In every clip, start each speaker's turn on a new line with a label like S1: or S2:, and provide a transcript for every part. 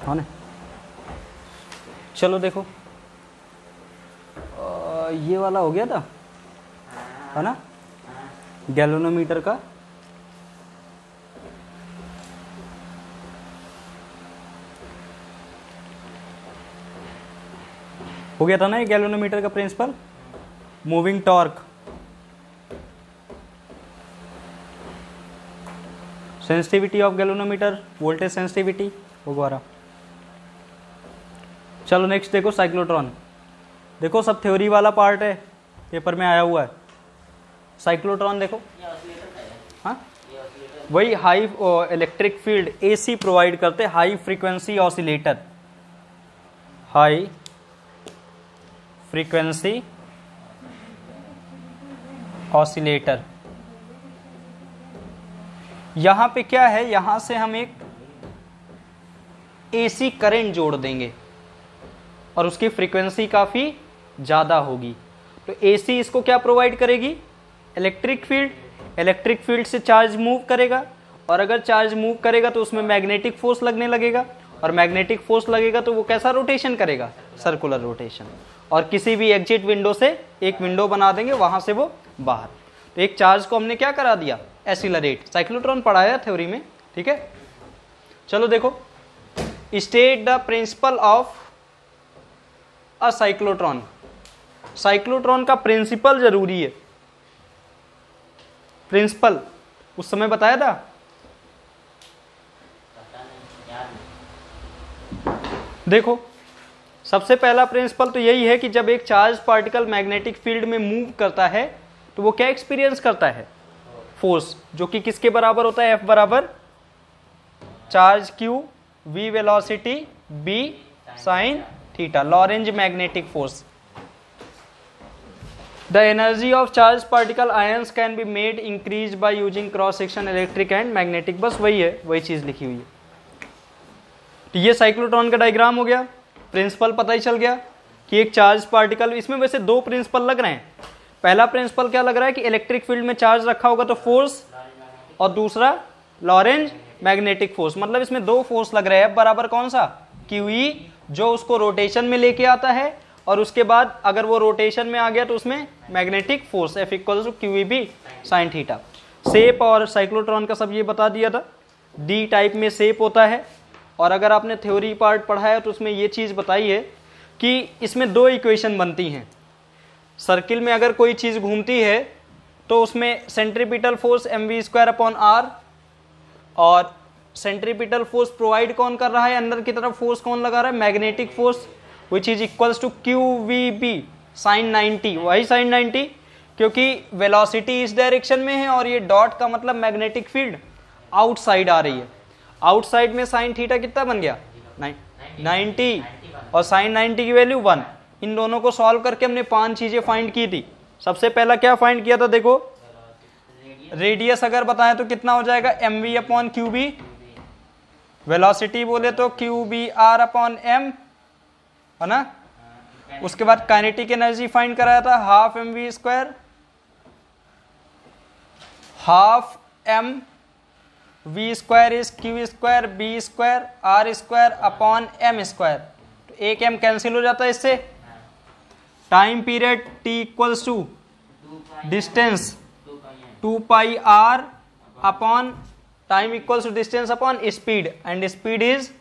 S1: हाँ ना। चलो देखो ये वाला हो गया था, है ना, गैल्वेनोमीटर का। हो गया था ना ये गैल्वेनोमीटर का principle, moving torque, sensitivity of galvanometer, voltage sensitivity वगैरह। चलो नेक्स्ट देखो साइक्लोट्रॉन। देखो सब थ्योरी वाला पार्ट है, पेपर में आया हुआ है। साइक्लोट्रॉन देखो, हाँ वही high electric field AC provide करते, high frequency oscillator, high frequency oscillator. यहां पे क्या है, यहां से हम एक एसी करंट जोड़ देंगे और उसकी फ्रीक्वेंसी काफी ज्यादा होगी, तो एसी इसको क्या प्रोवाइड करेगी, इलेक्ट्रिक फील्ड। इलेक्ट्रिक फील्ड से चार्ज मूव करेगा, और अगर चार्ज मूव करेगा तो उसमें मैग्नेटिक फोर्स लगने लगेगा, और मैग्नेटिक फोर्स लगेगा तो वो कैसा रोटेशन करेगा, सर्कुलर रोटेशन। और किसी भी एग्जिट विंडो से एक विंडो बना देंगे, वहां से वो बाहर। तो एक चार्ज को हमने क्या करा दिया, एक्सीलरेट। साइक्लोट्रॉन पढ़ाया थ्योरी में, ठीक है। चलो देखो, state the principle of a cyclotron. Cyclotron का प्रिंसिपल जरूरी है। प्रिंसिपल उस समय बताया था, देखो सबसे पहला प्रिंसिपल तो यही है कि जब एक चार्ज पार्टिकल मैग्नेटिक फील्ड में मूव करता है तो वो क्या एक्सपीरियंस करता है, फोर्स, जो कि किसके बराबर होता है, F बराबर charge Q V velocity B sine theta, Lorentz magnetic force. The energy of charged particle ions can be made increased by using cross section electric and magnetic। बस वही है, वही चीज लिखी हुई है। तो ये साइक्लोट्रॉन का डायग्राम हो गया, प्रिंसिपल पता ही चल गया कि एक चार्ज पार्टिकल, इसमें वैसे दो प्रिंसिपल लग रहे हैं। पहला प्रिंसिपल क्या लग रहा है कि इलेक्ट्रिक फील्ड में चार्ज रखा होगा तो फोर्स, और दूसरा लॉरेंज मैग्नेटिक फोर्स। मतलब इसमें दो फोर्स लग रहे हैं, बराबर कौन सा, QE, जो उसको रोटेशन में लेके आता है, और उसके बाद अगर वो रोटेशन में आ गया तो उसमें magnetic force F equal to QEB sine theta. Shape और साइक्लोट्रॉन का सब ये बता दिया था, डी टाइप में शेप होता है। और अगर आपने थ्योरी पार्ट पढ़ा है तो उसमें ये चीज बताई है कि इसमें दो इक्वेशन बनती हैं। सर्किल में अगर कोई चीज घूमती है तो उसमें सेंट्रीपिटल फोर्स mv²/r, और सेंट्रीपिटल फोर्स प्रोवाइड कौन कर रहा है, अंदर की तरफ फोर्स कौन लगा रहा है, magnetic force, which is equals to QVB sine 90। वही साइन 90 क्योंकि वेलोसिटी इस डायरेक्शन में है, और ये डॉट का मतलब मैग्नेटिक फील्ड आउटसाइड आ रही है। आउटसाइड में साइन थीटा कितना बन गया, 90, और साइन 90 की वैल्यू 1। इन दोनों को सॉल्व करके हमने 5 चीजें फाइंड की थी। सबसे पहला क्या फाइंड किया था, देखो रेडियस अगर बताएं तो कितना हो जाएगा, mv/qb। वेलोसिटी बोले तो qbr/m, है ना। उसके बाद काइनेटिक एनर्जी फाइंड कराया था, half mv², half mv² is q² b² r²/m²। तो एक m कैंसिल हो जाता है इससे। Time period t equals to distance 2πr/ time equals to distance upon speed, and speed is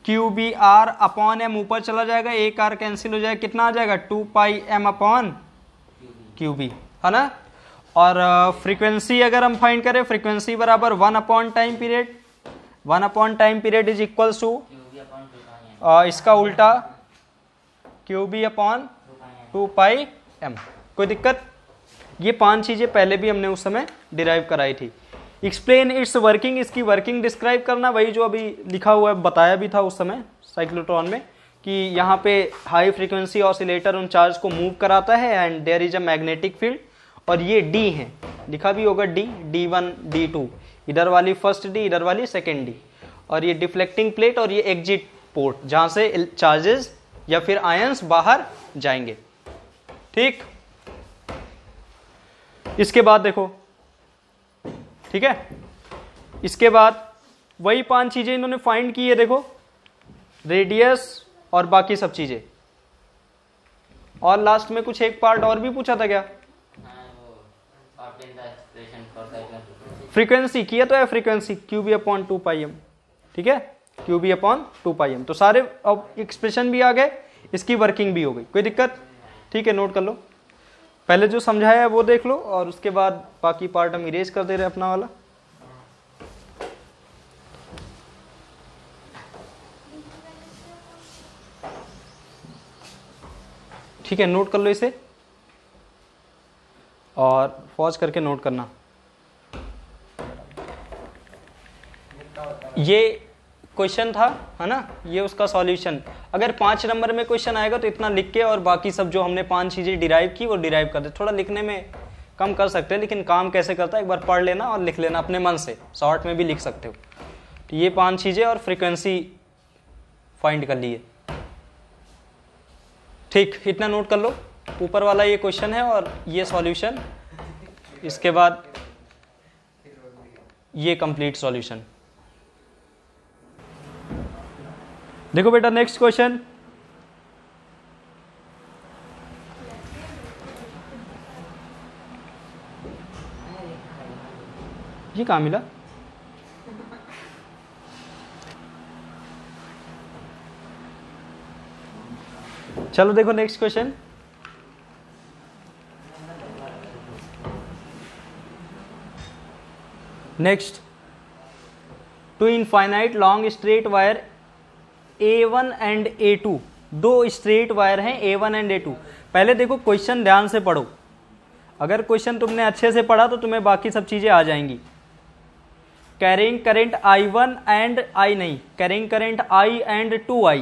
S1: qbr/m। ऊपर चला जाएगा, एक r कैंसिल हो जाएगा, कितना आ जाएगा 2πm/qb, है ना। और फ्रीक्वेंसी अगर हम फाइंड करें, फ्रीक्वेंसी बराबर 1 time period, 1 time period is equals to इसका उल्टा qb/2πm। कोई दिक्कत, ये 5 चीजें पहले भी हमने उस समय डिराइव कराई थी। एक्सप्लेन इट्स वर्किंग, इसकी वर्किंग डिस्क्राइब करना, वही जो अभी लिखा हुआ है, बताया भी था उस समय साइक्लोट्रॉन में, कि यहाँ पे हाई फ्रीक्वेंसी ऑसिलेटर उन चार्ज को मूव कराता है, and there is a magnetic field. और ये डी है, लिखा भी होगा डी, D1 D2, इधर वाली फर्स्ट डी, इधर वाली सेकेंड डी। और ये डिफ्लेक्टिंग प्लेट, और ये एग्जिट पोर्ट, जहां से चार्जेस या फिर आयंस बाहर जाएंगे, ठीक। इसके बाद देखो, ठीक है, इसके बाद वही 5 चीजें इन्होंने फाइंड की है। देखो रेडियस और बाकी सब चीजें। और लास्ट में कुछ एक पार्ट और भी पूछा था क्या? फ्रीक्वेंसी किया तो है, फ्रीक्वेंसी QB/2πm, ठीक है, QB/2πm। तो सारे अब एक्सप्रेशन भी आ गए, इसकी वर्किंग भी हो गई, कोई दिक्कत? ठीक है, नोट कर लो। पहले जो समझाया है वो देख लो और उसके बाद बाकी पार्ट हम इरेज कर दे रहे हैं अपना वाला। ठीक है, नोट कर लो इसे और पॉज करके नोट करना। ये क्वेश्चन था, है ना, ये उसका सॉल्यूशन। अगर 5 नंबर में क्वेश्चन आएगा तो इतना लिख के और बाकी सब जो हमने 5 चीजें डिराइव की वो डिराइव कर दे। थोड़ा लिखने में कम कर सकते हैं, लेकिन काम कैसे करता है एक बार पढ़ लेना और लिख लेना अपने मन से, शॉर्ट में भी लिख सकते हो। तो ये 5 चीजें और फ्रीक्वेंसी फाइंड कर लिए। ठीक, इतना नोट कर लो। ऊपर वाला ये क्वेश्चन है और ये सॉल्यूशन, इसके बाद ये कंप्लीट सॉल्यूशन। देखो बेटा नेक्स्ट क्वेश्चन, ये कहाँ मिला? चलो देखो next question. Next, two infinite long straight wire A1 and A2, 2 straight wire हैं A1 एंड A2। पहले देखो क्वेश्चन ध्यान से पढ़ो, अगर क्वेश्चन तुमने अच्छे से पढ़ा तो तुम्हें बाकी सब चीजें आ जाएंगी। Carrying current I1 and I नहीं, carrying current I and 2I,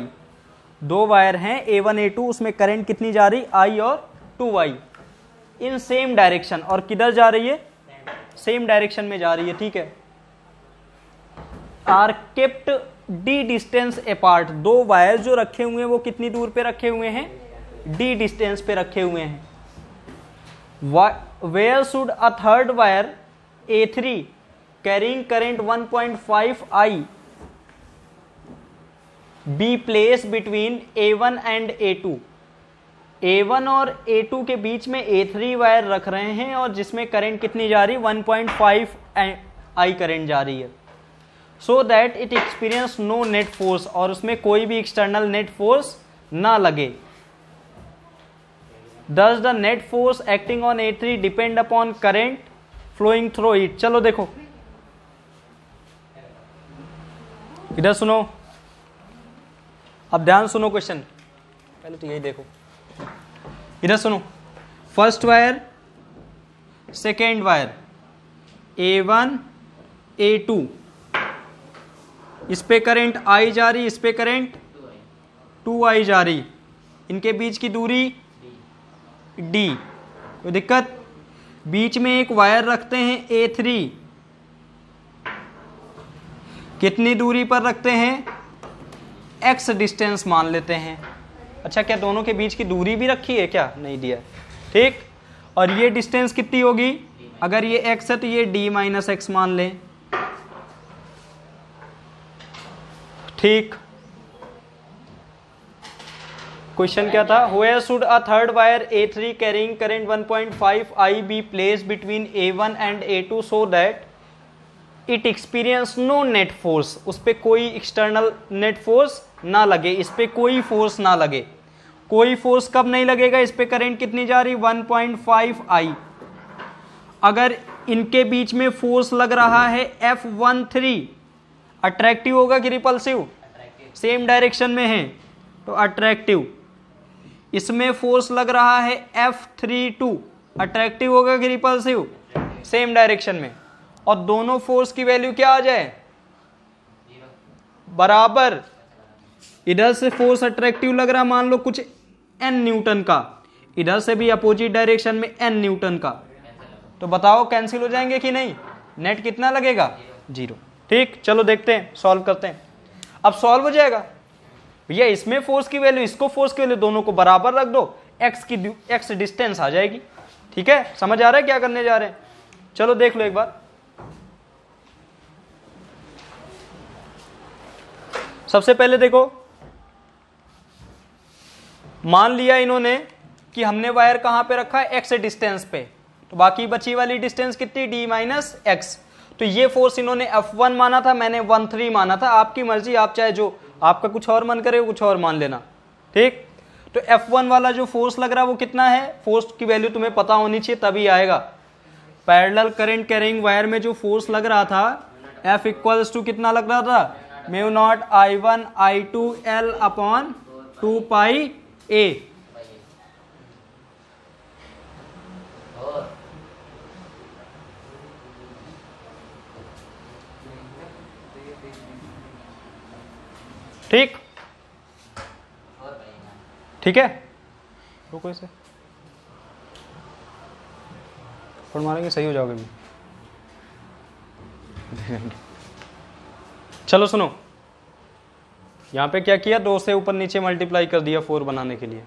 S1: 2 wire हैं A1 A2, उसमें करंट कितनी जा रही? I और 2I इन सेम डायरेक्शन। और किधर जा रही है? सेम डायरेक्शन में जा रही है, ठीक है। Are kept D distance apart, 2 wire जो रखे हुए हैं वो कितनी दूर पे रखे हुए हैं? D डिस्टेंस पे रखे हुए हैं। Where should a third wire A3 carrying current 1.5I be placed between A1 and A2। A1 और A2 के बीच में A3 वायर रख रहे हैं और जिसमें करंट कितनी जा रही? 1.5I करंट जा रही है। So that it experience no net force, और उसमें कोई भी एक्सटर्नल नेट फोर्स ना लगे। Thus the net force acting on A3 depend upon current flowing through it। चलो देखो इधर सुनो, अब ध्यान सुनो क्वेश्चन, पहले तो यही देखो, इधर सुनो। First wire, second wire A1 A2, इस पे करंट I जा रही, इस पे करंट 2I जा रही, इनके बीच की दूरी D, कोई दिक्कत? बीच में एक वायर रखते हैं A3, कितनी दूरी पर रखते हैं? X डिस्टेंस मान लेते हैं। अच्छा, क्या दोनों के बीच की दूरी भी रखी है क्या? नहीं दिया, ठीक। और ये डिस्टेंस कितनी होगी? अगर ये X है तो ये D - X मान लें, ठीक। क्वेश्चन क्या था? Where should a third wire A3 carrying current 1.5I be placed between A1 and A2 so that it experience no net force? उस पे कोई एक्सटर्नल नेट फोर्स ना लगे, इस पे कोई फोर्स ना लगे। कोई फोर्स कब नहीं लगेगा? इस पे करंट कितनी जा रही? 1.5I। अगर इनके बीच में फोर्स लग रहा है F13, अट्रैक्टिव होगा कि रिपल्सिव? सेम डायरेक्शन में है तो अट्रैक्टिव। इसमें फोर्स लग रहा है F32, अट्रैक्टिव होगा कि रिपल्सिव? सेम डायरेक्शन में। और दोनों फोर्स की वैल्यू क्या आ जाए? बराबर। इधर से फोर्स अट्रैक्टिव लग रहा मान लो कुछ N न्यूटन का, इधर से भी अपोजिट डायरेक्शन में N न्यूटन का, तो बताओ कैंसिल हो जाएंगे कि नहीं? नेट कितना लगेगा? 0। ठीक, चलो देखते हैं, सॉल्व करते हैं। अब सॉल्व हो जाएगा भैया, इसमें फोर्स की वैल्यू, इसको फोर्स की वैल्यू, दोनों को बराबर रख दो, एक्स डिस्टेंस आ जाएगी। ठीक है, समझ आ रहा है क्या करने जा रहे हैं? चलो देख लो एक बार। सबसे पहले देखो मान लिया इन्होंने कि हमने वायर कहाँ पे रखा है, x डिस्टेंस पे, तो बाकी बची वाली डिस्टेंस कितनी, d माइनस एक्स। तो ये फोर्स इन्होंने F1 माना था, मैंने 1.3 माना था, आपकी मर्जी, आप चाहे जो आपका कुछ और मन करे कुछ और मान लेना, ठीक। तो F1 वाला जो फोर्स लग रहा है वो कितना है, फोर्स की वैल्यू तुम्हें पता होनी चाहिए तभी आएगा। पैरेलल करंट कैरिंग वायर में जो फोर्स लग रहा था F इक्वल्स टू कितना लग रहा था, mu naught I1 I2 L upon 2 pi A। ठीक, ठीक है, रुको इसे फट मारेंगे, सही हो जाओगे भी। चलो सुनो, यहां पे क्या किया, 2 से ऊपर नीचे मल्टीप्लाई कर दिया 4 बनाने के लिए,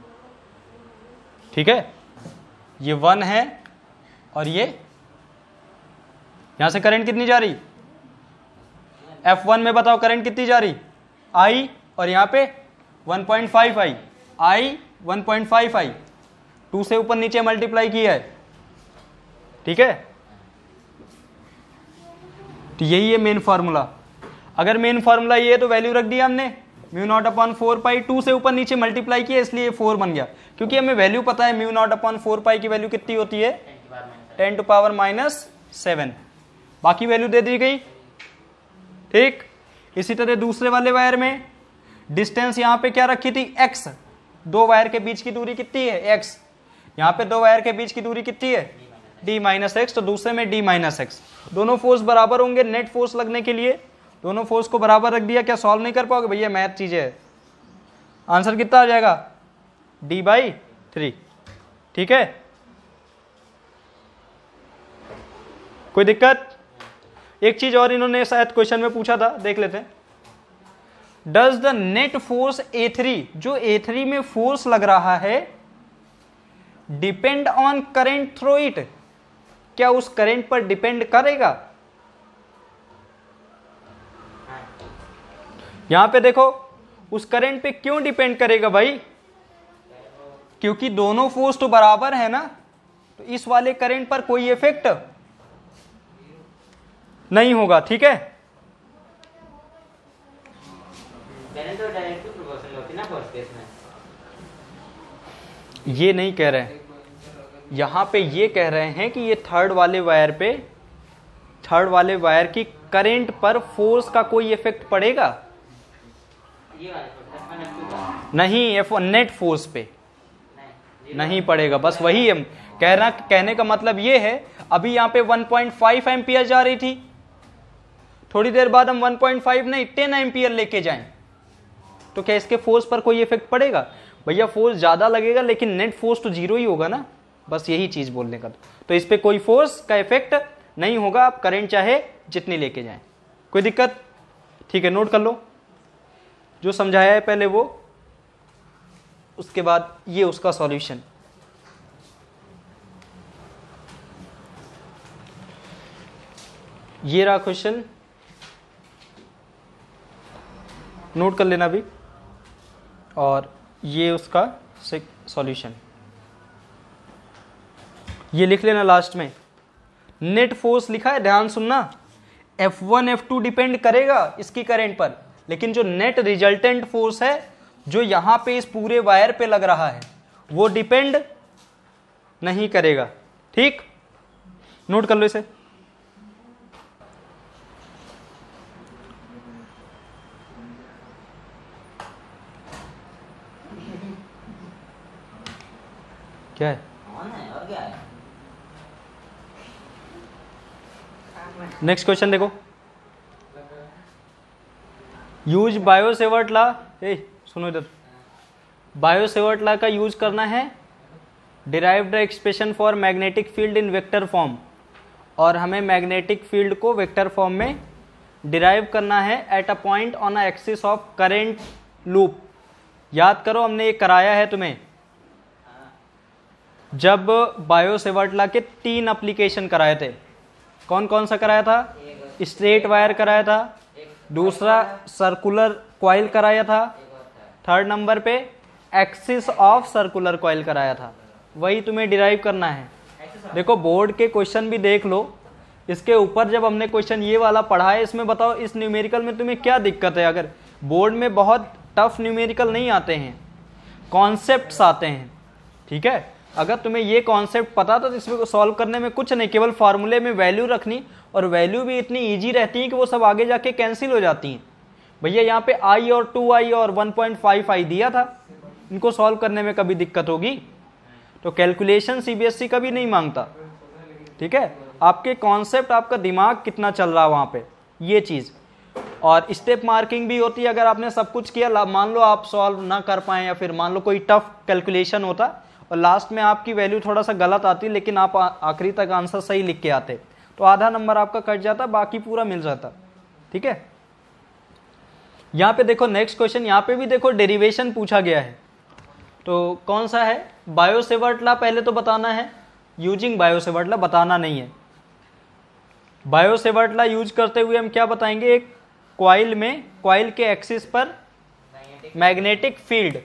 S1: ठीक है। ये 1 है और ये यहां से करंट कितनी जा रही, F1 में बताओ करंट कितनी जा रही, I, और यहां पे 1.5 I 1.5 I, 2 से ऊपर नीचे मल्टीप्लाई किया है, ठीक है। तो यही है मेन फार्मूला। अगर मेन फार्मूला ये है तो वैल्यू रख दिया हमने, म्यू नॉट अपॉन 4 पाई, 2 से ऊपर नीचे मल्टीप्लाई किया इसलिए 4 बन गया, क्योंकि हमें वैल्यू पता है म्यू नॉट अपॉन 4 पाई की वैल्यू कितनी होती है, 10 टू पावर माइनस 7, बाकी वैल्यू दे दी गई, ठीक। इसी तरह दूसरे वाले वायर में डिस्टेंस यहां पे क्या रखी थी, x, 2 वायर के बीच की दूरी कितनी है, x, यहां पे 2 वायर के बीच की दूरी कितनी है, d माइनस एक्स, तो दूसरे में d माइनस एक्स। दोनों फोर्स बराबर होंगे, नेट फोर्स लगने के लिए दोनों फोर्स को बराबर रख दिया। क्या सॉल्व नहीं कर पाओगे भैया, मैथ चीजें है। आंसर कितना आ जाएगा, d/3, ठीक है। कोई दिक्कत। एक चीज और इन्होंने शायद क्वेश्चन में पूछा था, देख लेते हैं। Does the net force A3, जो A3 में फोर्स लग रहा है, depend on current through it, क्या उस करंट पर डिपेंड करेगा। यहां पे देखो, उस करंट पे क्यों डिपेंड करेगा भाई, क्योंकि दोनों फोर्स तो बराबर है ना, तो इस वाले करंट पर कोई इफेक्ट नहीं होगा, ठीक है।
S2: तो डायरेक्टली प्रोपोर्शनल होती ना फोर्स केस में,
S1: ये नहीं कह रहे हैं, यहां पे ये कह रहे हैं कि ये थर्ड वाले वायर पे, थर्ड वाले वायर की करंट पर फोर्स का कोई इफेक्ट पड़ेगा,
S2: ये वाले F1 F2 का
S1: नहीं, F1 नेट फोर्स पे नहीं पड़ेगा। बस वही हम कहने का मतलब ये है, अभी यहाँ पे 1.5 एम्पियर जा रही थी, थोड़ी देर बाद हम 1.5 नहीं 10 एम्पियर लेके जाएं तो क्या इसके फोर्स पर कोई इफेक्ट पड़ेगा, भैया फोर्स ज्यादा लगेगा लेकिन नेट फोर्स तो जीरो ही होगा ना, बस यही चीज बोलने का। तो इस पे कोई फोर्स का इफेक्ट नहीं होगा, आप करंट चाहे जितनी लेके जाएं, कोई दिक्कत, ठीक है। नोट कर लो जो समझाया है पहले वो, उसके बाद ये उसका सॉल्यूशन। ये रहा क्वेश्चन, नोट कर लेना भी, और ये उसका सॉल्यूशन, ये लिख लेना लास्ट में। नेट फोर्स लिखा है, ध्यान सुनना, F1 F2 डिपेंड करेगा इसकी करंट पर, लेकिन जो नेट रिजल्टेंट फोर्स है जो यहां पे इस पूरे वायर पे लग रहा है वो डिपेंड नहीं करेगा, ठीक। नोट कर लो इसे। क्या है,
S2: और क्या है,
S1: नेक्स्ट क्वेश्चन देखो। यूज बायोसेवर्ट लॉ, सुनो इधर, बायोसेवर्ट लॉ का यूज करना है, derive the expression for magnetic field in vector form, और हमें मैग्नेटिक फील्ड को वेक्टर फॉर्म में डिराइव करना है at a point on a axis of current loop. याद करो हमने ये कराया है तुम्हें, जब बायोसेवर्ट लॉ के 3 एप्लीकेशन कराए थे। कौन कौन सा कराया था, स्ट्रेट वायर कराया था, दूसरा सर्कुलर कॉइल कराया था, थर्ड नंबर पे एक्सिस ऑफ सर्कुलर कॉइल कराया था, वही तुम्हें डिराइव करना है। देखो बोर्ड के क्वेश्चन भी देख लो, इसके ऊपर जब हमने क्वेश्चन ये वाला पढ़ा है, इसमें बताओ इस न्यूमेरिकल में तुम्हें क्या दिक्कत है। अगर बोर्ड में बहुत टफ न्यूमेरिकल नहीं आते हैं, कॉन्सेप्ट्स आते हैं, ठीक है। अगर तुम्हें ये कॉन्सेप्ट पता तो इसमें सॉल्व करने में कुछ नहीं, केवल फार्मूले में वैल्यू रखनी, और वैल्यू भी इतनी ईजी रहती है कि वो सब आगे जाके कैंसिल हो जाती हैं। भैया यहाँ पे आई और 2i और 1.5i दिया था, इनको सॉल्व करने में कभी दिक्कत होगी? तो कैलकुलेशन सीबीएसई कभी नहीं मांगता, ठीक है। आपके कॉन्सेप्ट, आपका दिमाग कितना चल रहा है वहाँ पे, ये चीज़। और स्टेप मार्किंग भी होती है। अगर आपने सब कुछ किया, मान लो आप सॉल्व ना कर पाए, या फिर मान लो कोई टफ कैलकुलेशन होता और लास्ट में आपकी वैल्यू थोड़ा सा गलत आती, लेकिन आप आखिरी तक आंसर सही लिख के आते, तो आधा नंबर आपका कट जाता, बाकी पूरा मिल जाता, ठीक है। यहाँ पे देखो नेक्स्ट क्वेश्चन, यहाँ पे भी देखो डेरिवेशन पूछा गया है। तो कौन सा है? बायो-सेवर्ट लॉ पहले तो बताना है, यूजिंग बायो-सेवर्ट लॉ बताना नहीं है। बायो-सेवर्ट लॉ यूज करते हुए हम क्या बताएंगे, एक कॉइल में, कॉइल के एक्सिस पर मैग्नेटिक फील्ड,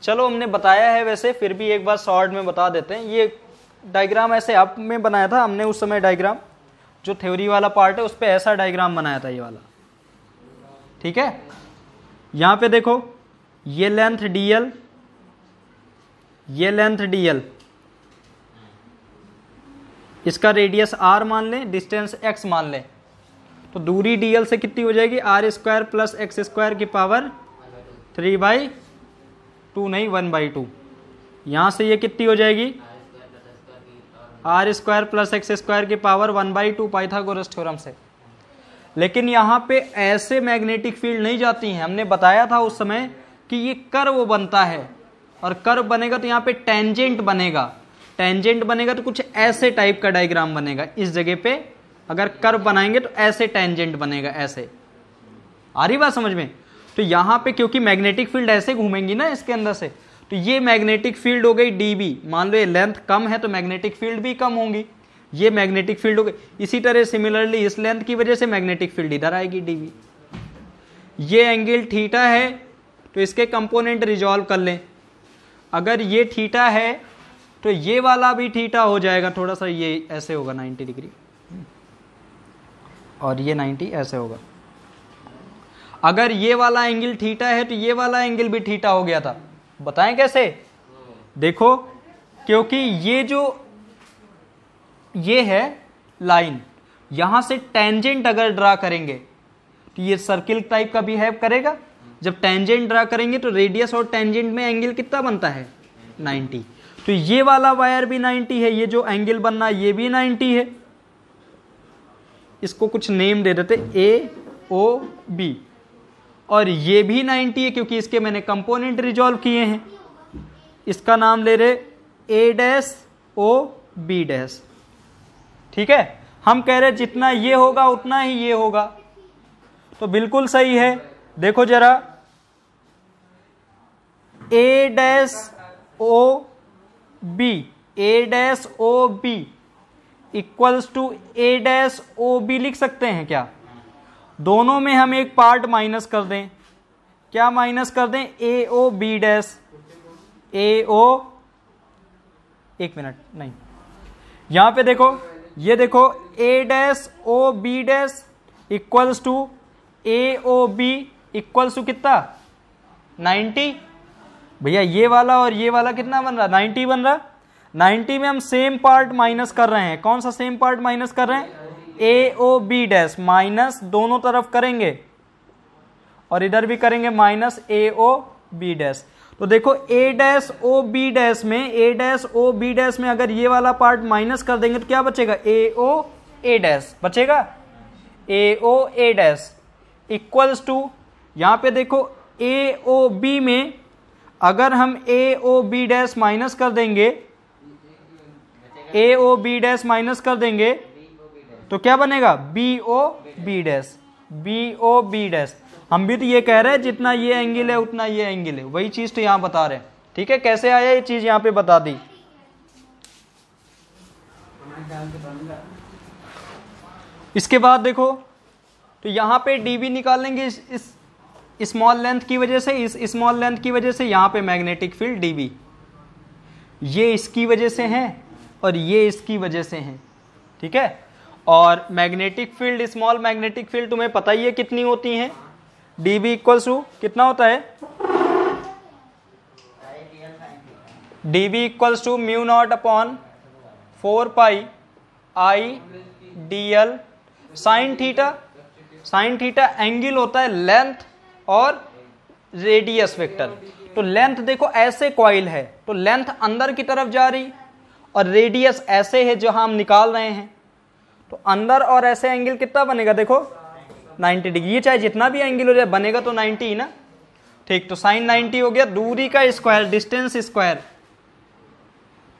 S1: चलो हमने बताया है वैसे, फिर भी एक बार शॉर्ट में बता देते हैं। ये डायग्राम ऐसे अप में बनाया था हमने उस समय, डायग्राम जो थ्योरी वाला पार्ट है उस पर ऐसा डायग्राम बनाया था ये वाला, ठीक है। यहाँ पे देखो ये लेंथ dl, ये लेंथ dl, इसका रेडियस r मान लें, डिस्टेंस x मान लें, तो दूरी dl से कितनी हो जाएगी, r² प्लस x² की पावर 3/2, नहीं 1/2। यहाँ से ये कितनी हो जाएगी, r² प्लस x² की पावर 1/2 पाइथागोरस थ्योरम से। लेकिन यहाँ पे ऐसे मैग्नेटिक फील्ड नहीं जाती हैं, हमने बताया था उस समय कि ये कर्व बनता है, और कर्व बनेगा तो यहाँ पे टेंजेंट बनेगा, टेंजेंट बनेगा तो कुछ ऐसे टाइप का डायग्राम बनेगा। इस जगह पे अगर कर्व बनाएंगे तो ऐसे टेंजेंट बनेगा, ऐसे। आ रही बात समझ में? तो यहाँ पे क्योंकि मैग्नेटिक फील्ड ऐसे घूमेंगी ना इसके अंदर से, तो ये मैग्नेटिक फील्ड हो गई dB। मान लो ये लेंथ कम है तो मैग्नेटिक फील्ड भी कम होंगी, ये मैग्नेटिक फील्ड हो गई। इसी तरह सिमिलरली इस लेंथ की वजह से मैग्नेटिक फील्ड इधर आएगी dB। ये एंगल थीटा है तो इसके कंपोनेंट रिजॉल्व कर लें। अगर ये थीटा है तो ये वाला भी थीटा हो जाएगा, थोड़ा सा ये ऐसे होगा 90 डिग्री, और ये 90 ऐसे होगा। अगर ये वाला एंगल थीटा है तो ये वाला एंगल भी थीटा हो गया था। बताएं कैसे? देखो, क्योंकि ये जो ये है लाइन, यहां से टेंजेंट अगर ड्रा करेंगे तो ये सर्किल टाइप का बिहेव करेगा। जब टेंजेंट ड्रा करेंगे तो रेडियस और टेंजेंट में एंगल कितना बनता है, 90। तो ये वाला वायर भी 90 है, ये जो एंगल बनना है ये भी 90 है। इसको कुछ नेम दे देते, AOB, और ये भी 90 है क्योंकि इसके मैंने कंपोनेंट रिजॉल्व किए हैं। इसका नाम ले रहे A-OB। ठीक है, हम कह रहे जितना ये होगा उतना ही ये होगा, तो बिल्कुल सही है। देखो जरा, A-OB इक्वल्स टू A-OB लिख सकते हैं क्या? दोनों में हम एक पार्ट माइनस कर दें। क्या माइनस कर दें? AOB। AO, एक मिनट, नहीं, यहां पे देखो, ये देखो A-OB equals to AOB equals to कितना, 90। भैया ये वाला और ये वाला कितना बन रहा, 90 बन रहा। 90 में हम सेम पार्ट माइनस कर रहे हैं। कौन सा सेम पार्ट माइनस कर रहे हैं? AOB माइनस, दोनों तरफ करेंगे और इधर भी करेंगे माइनस AOB। तो देखो A-OB में अगर ये वाला पार्ट माइनस कर देंगे तो क्या बचेगा? AOA बचेगा। AOA इक्वल्स टू, यहां पे देखो AOB में अगर हम AOB माइनस कर देंगे, AOB माइनस कर देंगे तो क्या बनेगा? BOB। हम भी तो ये कह रहे हैं जितना ये एंगल है उतना ये एंगल है, वही चीज तो यहां बता रहे हैं। ठीक है, कैसे आया ये चीज यहां पे बता दी। इसके बाद देखो, तो यहां पे dB निकालेंगे, इस स्मॉल लेंथ की वजह से, इस स्मॉल लेंथ की वजह से यहाँ पे मैग्नेटिक फील्ड dB, ये इसकी वजह से है और ये इसकी वजह से है, ठीक है। और magnetic field, small magnetic field तुम्हें पता ही है कितनी होती है, dB इक्वल्स टू कितना होता है, dB equals to mu not upon 4 pi I dl sine theta. Sine theta angle होता है लेंथ और रेडियस वेक्टर। तो लेंथ देखो ऐसे कॉइल है तो लेंथ अंदर की तरफ जा रही और रेडियस ऐसे है जो हम निकाल रहे हैं, तो अंदर और ऐसे एंगल कितना बनेगा देखो 90 डिग्री। ये चाहे जितना भी एंगल हो जाए बनेगा तो 90 ही ना, ठीक। तो साइन 90 हो गया, दूरी का स्क्वायर, डिस्टेंस स्क्वायर,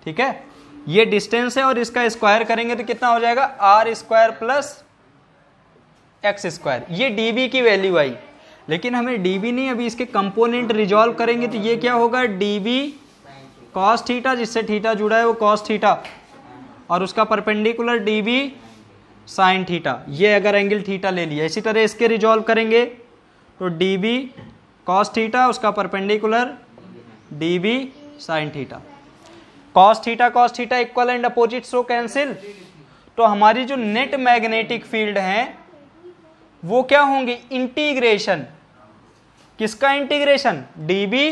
S1: ठीक है। ये डिस्टेंस है और इसका स्क्वायर करेंगे तो कितना हो जाएगा R square plus x square. ये dB की वैल्यू आई, लेकिन हमें dB नहीं, अभी इसके कंपोनेंट रिजॉल्व करेंगे तो ये क्या होगा dB cos थीटा, जिससे थीटा जुड़ा है वो cos थीटा, और उसका परपेंडिकुलर dB sin थीटा। ये अगर एंगल थीटा ले लिया, इसी तरह इसके रिजॉल्व करेंगे तो dB cos थीटा, उसका perpendicular dB sin theta. cos theta equal and opposite so cancel. तो हमारी जो नेट मैग्नेटिक फील्ड है वो क्या होंगे, इंटीग्रेशन, किसका इंटीग्रेशन, dB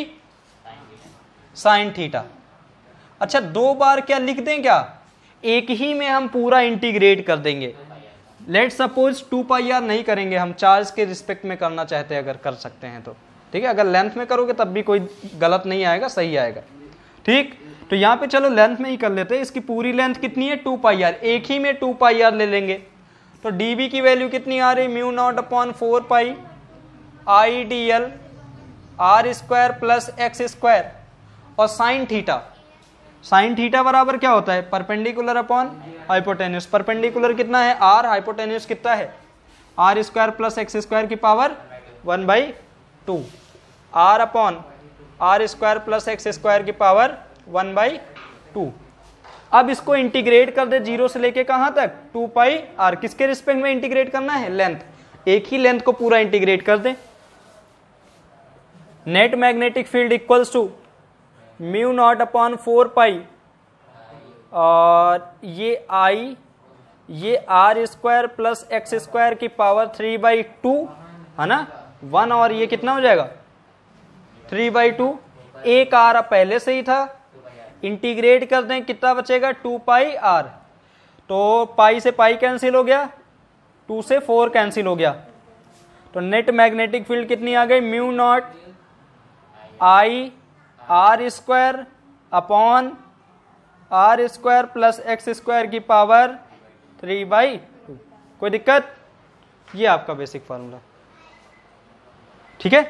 S1: sin थीटा। अच्छा दो बार क्या लिख दें क्या, एक ही में हम पूरा इंटीग्रेट कर देंगे। लेट सपोज 2 पाई आर नहीं करेंगे हम, चार्ज के रिस्पेक्ट में करना चाहते हैं, अगर कर सकते हैं तो ठीक है। अगर लेंथ में करोगे तब भी कोई गलत नहीं आएगा, सही आएगा, ठीक। तो यहाँ पे चलो लेंथ में ही कर लेते हैं। इसकी पूरी लेंथ कितनी है 2 पाई आर, एक ही में 2 पाई आर ले लेंगे तो dB की वैल्यू कितनी आ रही, mu not upon 4 pi I dl R square plus x square. और साइन थीटा, साइन थीटा बराबर क्या होता है, परपेंडिकुलर अपॉन हाइपोटेन्यूस। परपेंडिकुलर कितना है r, हाइपोटेन्यूस कितना है r square plus x square की power 1/2, r upon are square plus x square की पावर 1/2। अब इसको इंटीग्रेट कर दे जीरो से लेके कहां तक 2 पाई आर, किसके रिस्पेक्ट में इंटीग्रेट करना है, लेंथ, एक ही लेंथ को पूरा इंटीग्रेट कर दे। Net magnetic field equals to mu not upon 4 pi और ये आई, ये r square plus x square की पावर 3/2 है ना, 1 और ये कितना हो जाएगा 3/2। एक आर पहले से ही था, इंटीग्रेट कर दें कितना बचेगा 2 पाई आर। तो पाई से पाई कैंसिल हो गया, 2 से 4 कैंसिल हो गया, तो नेट मैग्नेटिक फील्ड कितनी आ गई, mu not I R square upon are square plus x square की पावर 3/2। कोई दिक्कत, ये आपका बेसिक फॉर्मूला, ठीक है।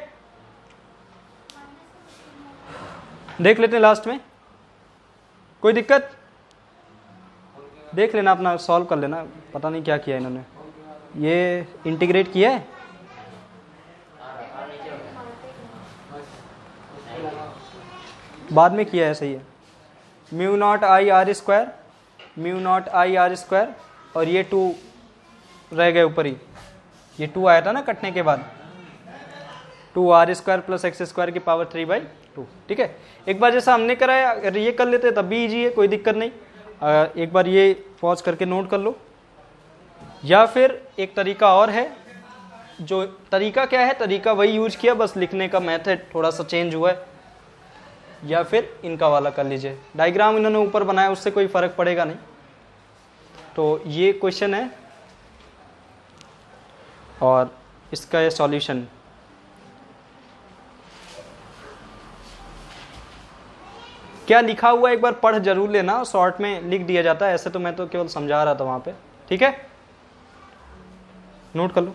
S1: देख लेते हैं लास्ट में, कोई दिक्कत, देख लेना, अपना सॉल्व कर लेना। पता नहीं क्या किया इन्होंने, ये इंटीग्रेट किया है, बाद में किया है, सही है। Mu not I R square, mu not I R square, और ये 2 रह गए ऊपर ही, ये 2 आया था ना कटने के बाद, 2 R square plus x square की पावर 3/2, ठीक है। एक बार जैसा हमने कराया अगर ये कर लेते तब भी इजी है, कोई दिक्कत नहीं। एक बार ये पॉज करके नोट कर लो, या फिर एक तरीका और है, जो तरीका क्या है, तरीका वही यूज किया, बस लिखने का मेथड थोड़ा सा चेंज हुआ है, या फिर इनका वाला कर लीजिए। डायग्राम इन्होंने ऊपर बनाया, उससे कोई फर्क पड़ेगा नहीं। तो ये क्वेश्चन है और इसका सॉल्यूशन, क्या लिखा हुआ एक बार पढ़ जरूर लेना, शॉर्ट में लिख दिया जाता है, ऐसे तो मैं तो केवल समझा रहा था वहां पे, ठीक है, नोट कर लो।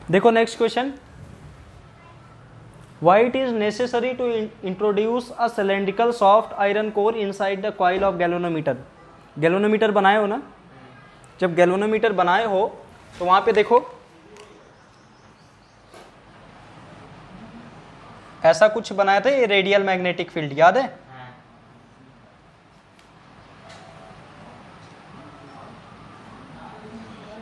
S1: देखो next question, why it is necessary to introduce a cylindrical soft iron core inside the coil of galvanometer. Galvanometer बनाए हो ना, जब गैल्वेनोमीटर बनाए हो तो वहां पे देखो ऐसा कुछ बनाया था, ये रेडियल मैग्नेटिक फील्ड, याद है।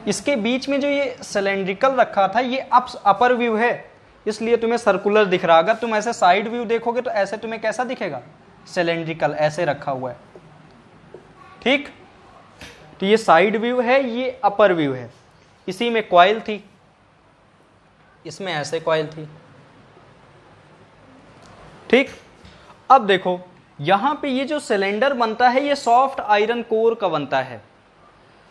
S1: इसके बीच में जो ये सिलेंड्रिकल रखा था ये अपर व्यू है, इसलिए तुम्हें सर्कुलर दिख रहा। अगर तुम ऐसे साइड व्यू देखोगे तो ऐसे तुम्हें कैसा दिखेगा, सिलेंड्रिकल, ऐसे रखा हुआ है। ठीक, तो ये साइड व्यू है, ये अपर व्यू है। इसी में कॉइल थी, इसमें ऐसे कॉइल थी। ठीक, अब देखो यहां पे ये जो सिलेंडर बनता है ये सॉफ्ट आयरन कोर का बनता है।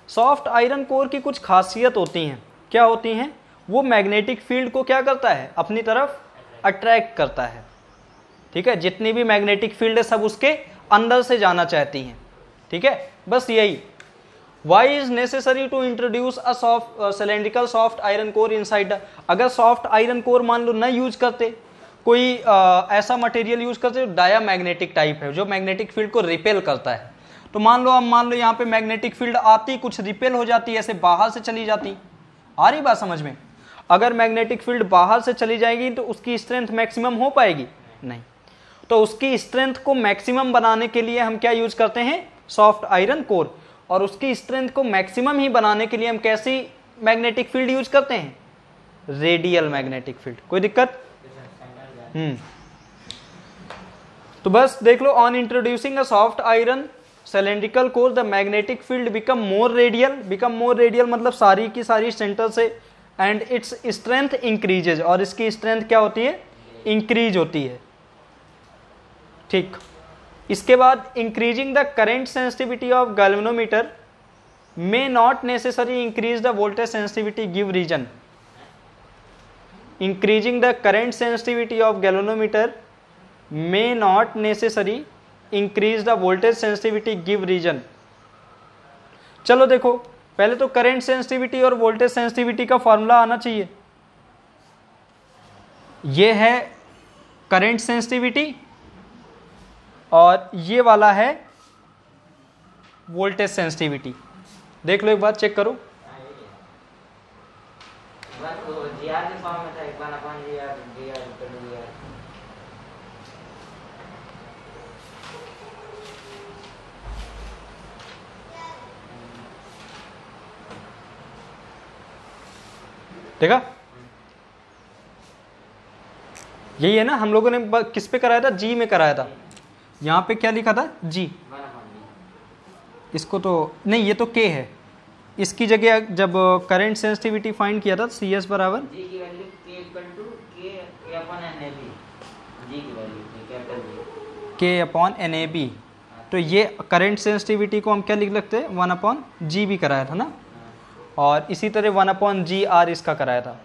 S1: सॉफ्ट आयरन कोर की कुछ खासियत होती हैं। क्या होती हैं? वो मैग्नेटिक फील्ड को क्या करता है, अपनी तरफ अट्रैक्ट करता है। ठीक है, जितनी भी मैग्नेटिक फील्ड है सब उसके अंदर से जाना चाहती हैं। ठीक है, बस यही। Why is necessary to introduce a cylindrical soft iron core inside. अगर सॉफ्ट आयरन कोर मान लो न यूज करते, कोई ऐसा मटेरियल यूज करते जो डायामैग्नेटिक टाइप है, जो मैग्नेटिक फील्ड को रिपेल करता है, तो मान लो यहाँ पे मैग्नेटिक फील्ड आती, कुछ रिपेल हो जाती, ऐसे बाहर से चली जाती। आ रही बात समझ में? अगर मैग्नेटिक फील्ड बाहर से चली जाएगी तो उसकी स्ट्रेंथ मैक्सिमम हो पाएगी? नहीं। तो उसकी स्ट्रेंथ को मैक्सिमम बनाने के लिए हम क्या यूज करते हैं, सॉफ्ट आयरन कोर। और उसकी स्ट्रेंथ को मैक्सिमम ही बनाने के लिए हम कैसी मैग्नेटिक फील्ड यूज करते हैं, रेडियल मैग्नेटिक फील्ड। कोई दिक्कत? तो बस देख लो, on introducing a soft iron cylindrical core the magnetic field become more radial मतलब सारी की सारी सेंटर से, एंड इट्स स्ट्रेंथ इंक्रीजेज, और इसकी स्ट्रेंथ क्या होती है, इंक्रीज होती है। ठीक, इसके बाद increasing the current sensitivity of galvanometer may not necessary increase the voltage sensitivity give reason. Increasing the current sensitivity of galvanometer may not necessary increase the voltage sensitivity give region। चलो देखो, पहले तो current sensitivity और voltage sensitivity का formula आना चाहिए। ये है करंट सेंसिटिविटी और ये वाला है वोल्टेज सेंसिटिविटी। देख लो एक बार, चेक करो। देखा, यही है ना, हम लोगों ने किस पे कराया था, जी में कराया था। यहाँ पे क्या लिखा था, जी। इसको तो नहीं, ये तो के है। इसकी जगह जब करंट सेंसिटिविटी फाइंड किया था, सी एस बराबर के अपॉन एन ए बी, तो ये करंट सेंसिटिविटी को हम क्या लिख सकते हैं, 1/g भी कराया था ना, और इसी तरह 1/g/r इसका कराया था।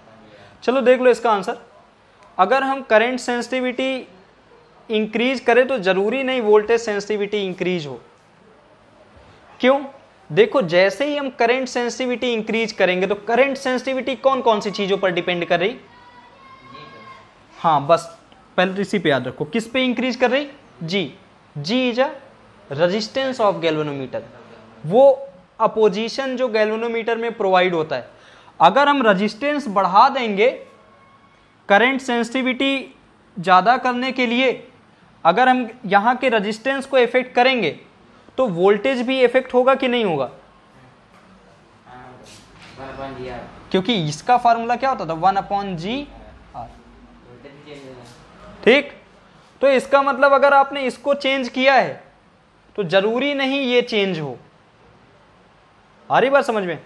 S1: चलो देख लो इसका आंसर। अगर हम करंट सेंसिटिविटी इंक्रीज करें तो जरूरी नहीं वोल्टेज सेंसिटिविटी इंक्रीज हो। क्यों? देखो, जैसे ही हम करंट सेंसिटिविटी इंक्रीज करेंगे तो करंट सेंसिटिविटी कौन कौन सी चीजों पर डिपेंड कर रही, हाँ बस पहले तो इसी पे याद रखो, किस पे इंक्रीज कर रही, G is a resistance of galvanometer, वो अपोजिशन जो गैल्वेनोमीटर में प्रोवाइड होता है। अगर हम रेजिस्टेंस बढ़ा देंगे करंट सेंसिटिविटी ज़्यादा करने के लिए, अगर हम यहाँ के रेजिस्टेंस को इफेक्ट करेंगे तो वोल्टेज भी इफेक्ट होगा कि नहीं होगा? क्योंकि इसका फार्मूला क्या होता था, 1/g/r। ठीक, तो इसका मतलब अगर आपने इसको चेंज किया है तो जरूरी नहीं ये चेंज हो। आ रही बात समझ में?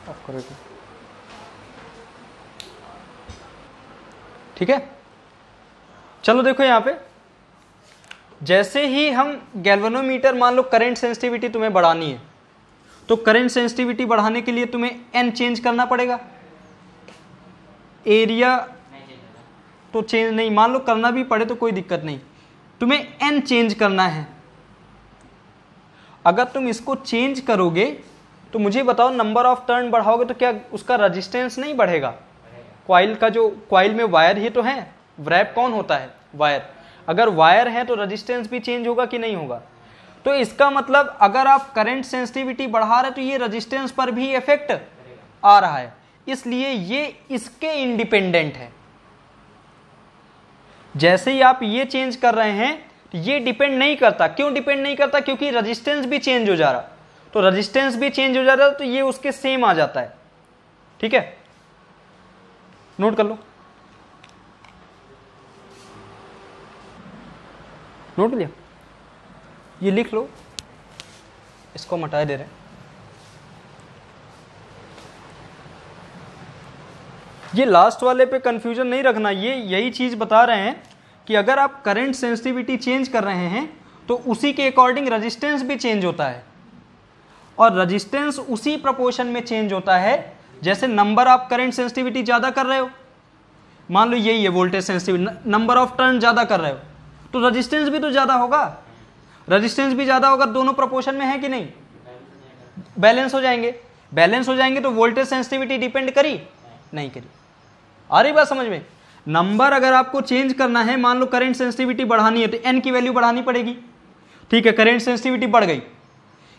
S1: ऑफ करो तो। ठीक है, चलो देखो यहां पे, जैसे ही हम गैल्वेनोमीटर, मान लो करंट सेंसिटिविटी तुम्हें बढ़ानी है, तो करंट सेंसिटिविटी बढ़ाने के लिए तुम्हें एन चेंज करना पड़ेगा। एरिया तो चेंज नहीं, मान लो करना भी पड़े तो कोई दिक्कत नहीं, तुम्हें एन चेंज करना है। अगर तुम इसको चेंज करोगे तो मुझे बताओ, नंबर ऑफ टर्न बढ़ाओगे तो क्या उसका रेजिस्टेंस नहीं बढ़ेगा? कॉइल का जो, कॉइल में वायर ही तो है, व्रैप कौन होता है, वायर। अगर वायर है तो रेजिस्टेंस भी चेंज होगा कि नहीं होगा? तो इसका मतलब अगर आप करंट सेंसिटिविटी बढ़ा रहे तो ये रेजिस्टेंस पर भी इफेक्ट आ रहा है, इसलिए ये इसके इंडिपेंडेंट है। जैसे ही आप ये चेंज कर रहे हैं तो ये डिपेंड नहीं करता। क्यों डिपेंड नहीं करता? क्योंकि रेजिस्टेंस भी चेंज हो जा रहा। तो रेजिस्टेंस भी चेंज हो जाता है, तो ये उसके सेम आ जाता है। ठीक है, नोट कर लो, नोट लिया, ये लिख लो, इसको हम हटा दे रहे हैं। ये लास्ट वाले पे कंफ्यूजन नहीं रखना, ये यही चीज बता रहे हैं कि अगर आप करंट सेंसिटिविटी चेंज कर रहे हैं तो उसी के अकॉर्डिंग रेजिस्टेंस भी चेंज होता है, और रेजिस्टेंस उसी प्रोपोर्शन में चेंज होता है जैसे नंबर ऑफ करंट सेंसिटिविटी ज्यादा कर रहे हो, मान लो यही है voltage sensitivity, number of turn ज्यादा कर रहे हो तो रेजिस्टेंस भी तो ज्यादा होगा, रेजिस्टेंस भी ज्यादा होगा, दोनों प्रोपोर्शन में है कि नहीं, बैलेंस हो जाएंगे, बैलेंस हो जाएंगे तो वोल्टेज सेंसिटिविटी डिपेंड करी नहीं करी। आ रही बात समझ में? नंबर अगर आपको चेंज करना है, मान लो करंट सेंसिटिविटी बढ़ानी है तो एन की वैल्यू बढ़ानी पड़ेगी, ठीक है, करंट सेंसिटिविटी बढ़ गई,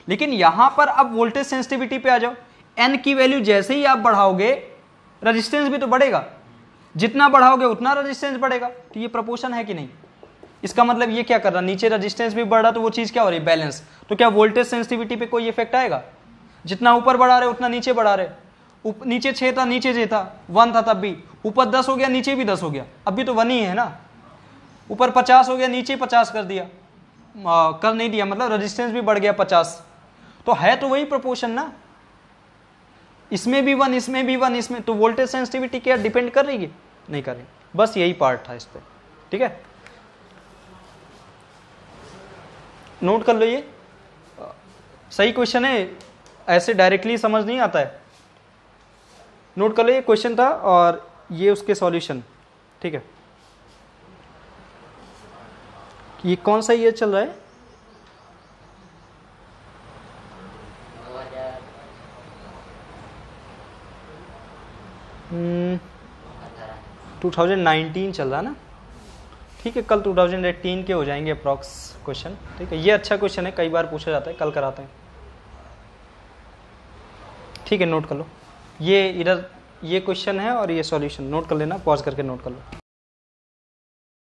S1: लेकिन यहां पर अब वोल्टेज सेंसिटिविटी पे आ जाओ, एन की वैल्यू जैसे ही आप बढ़ाओगे रेजिस्टेंस भी तो बढ़ेगा, जितना बढ़ाओगे उतना रेजिस्टेंस बढ़ेगा, तो ये प्रोपोर्शन है कि नहीं? इसका मतलब ये क्या कर रहा, नीचे रेजिस्टेंस भी बढ़ रहा तो वो चीज क्या हो रही है, बैलेंस। तो क्या वोल्टेज सेंसिटिविटी पे कोई इफेक्ट आएगा? जितना ऊपर बढ़ा रहे उतना नीचे बढ़ा रहे, नीचे 6 था, नीचे 6 था, 1 था तब भी, ऊपर 10 हो गया, नीचे भी 10 हो गया, अब भी तो 1 ही है ना, ऊपर 50 हो गया, नीचे 50 कर दिया, कर नहीं दिया, मतलब रेजिस्टेंस भी बढ़ गया 50, तो है तो वही प्रोपोर्शन ना, इसमें भी 1, इसमें भी 1, इसमें, तो वोल्टेज सेंसिटिविटी क्या डिपेंड कर रही है? नहीं कर रही। बस यही पार्ट था इस पे, ठीक है, नोट कर लो, ये सही क्वेश्चन है, ऐसे डायरेक्टली समझ नहीं आता है, नोट कर लो, ये क्वेश्चन था और ये उसके सॉल्यूशन, ठीक है। ये कौन सा ईयर चल रहा है? 2019 चल रहा है ना, ठीक है, कल 2018 के हो जाएंगे अप्रॉक्स क्वेश्चन, ठीक है। ये अच्छा क्वेश्चन है, कई बार पूछा जाता है, कल कराते हैं, ठीक है, नोट कर लो, ये इधर ये क्वेश्चन है और ये सॉल्यूशन, नोट कर लेना, पॉज करके नोट कर लो।